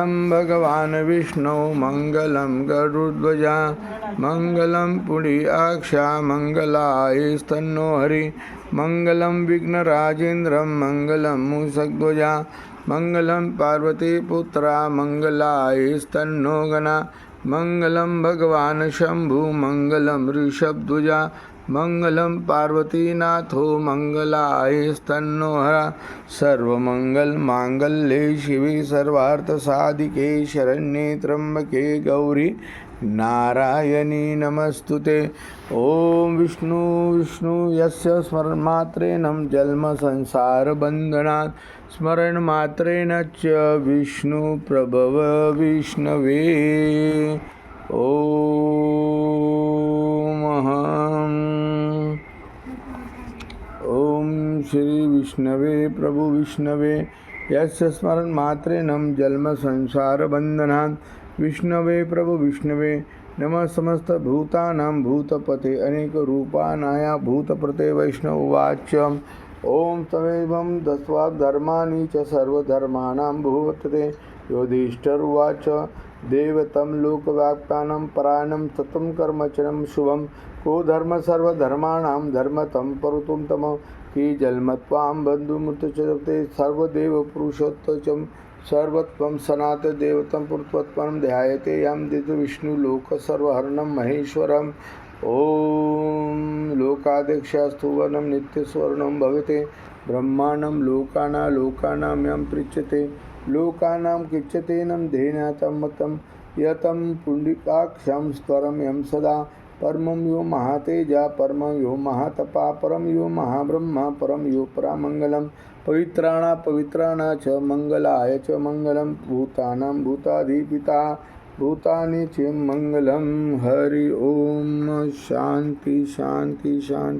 मङ्गलं भगवान् विष्णु मङ्गलं गरुड्ध्वजा मङ्गलं पुण्डाक्षा मङ्गलाय स्तनो हरि मङ्गलं विघ्नराजेन्द्रं मङ्गलं मूषकध्वजा मङ्गलं पार्वतीपुत्रा मङ्गलाय स्तनो गणा मङ्गलं भगवान् शम्भु मङ्गलं ऋषभध्वजा मङ्गलं पार्वतीनाथो मङ्गलाय स्तनो हरा सर्वमङ्गलमाङ्गल्ये शिवे सर्वार्थसाधिके शरण्ये त्र्यम्बके गौरी नारायणी नमस्तुते। ॐ विष्णु विष्णु यस्य स्मरणमात्रेण जन्म संसारबन्धनात् स्मरणमात्रेण च विष्णु प्रभव विष्णवे। ॐ श्री विष्णवे प्रभु विष्णवे यस्य स्मरणमात्रेण जन्म संसारबन्धनात् विष्णवे प्रभु विष्णवे नमः। समस्त भूतानां भूतपते अनेकरूपाणाय भूतप्रते वैष्णव उवाच ओम तमेवं दत्वा धर्माणि च सर्वधर्माणां भूतते। योधिष्ठिर उवाच देवतं लोकव्याप्तानं परायणं ततं कर्मचरं शुभं को धर्म सर्वधर्माणां धर्मतं परुतम की जन्मत्वां बन्धुमृतचते सर्वदेव पुरुषोत्तमं सर्वत्वं सनातन देवतं पुरुषोत्तमं ध्यायते यं दिव्य विष्णु लोक सर्वहरणं महेश्वरम्। ओम लोकाध्यक्षस्तु वनं नित्यस्वर्णं भवते ब्रह्मांडं लोकानां यं पृच्छते लोकानां किच्यतेनं धेनातं मतं यतं पुण्डिकाक्षं स्वरं यं सदा परमं यो महातेजा परमं यो महातपा परम यो महाब्रह्मा परम यो परामंगलम पवित्राणा च मंगलाय च मंगलम भूतानां भूताधिपिता भूतानि च मंगलम। हरि ओम शांति शांति शांति।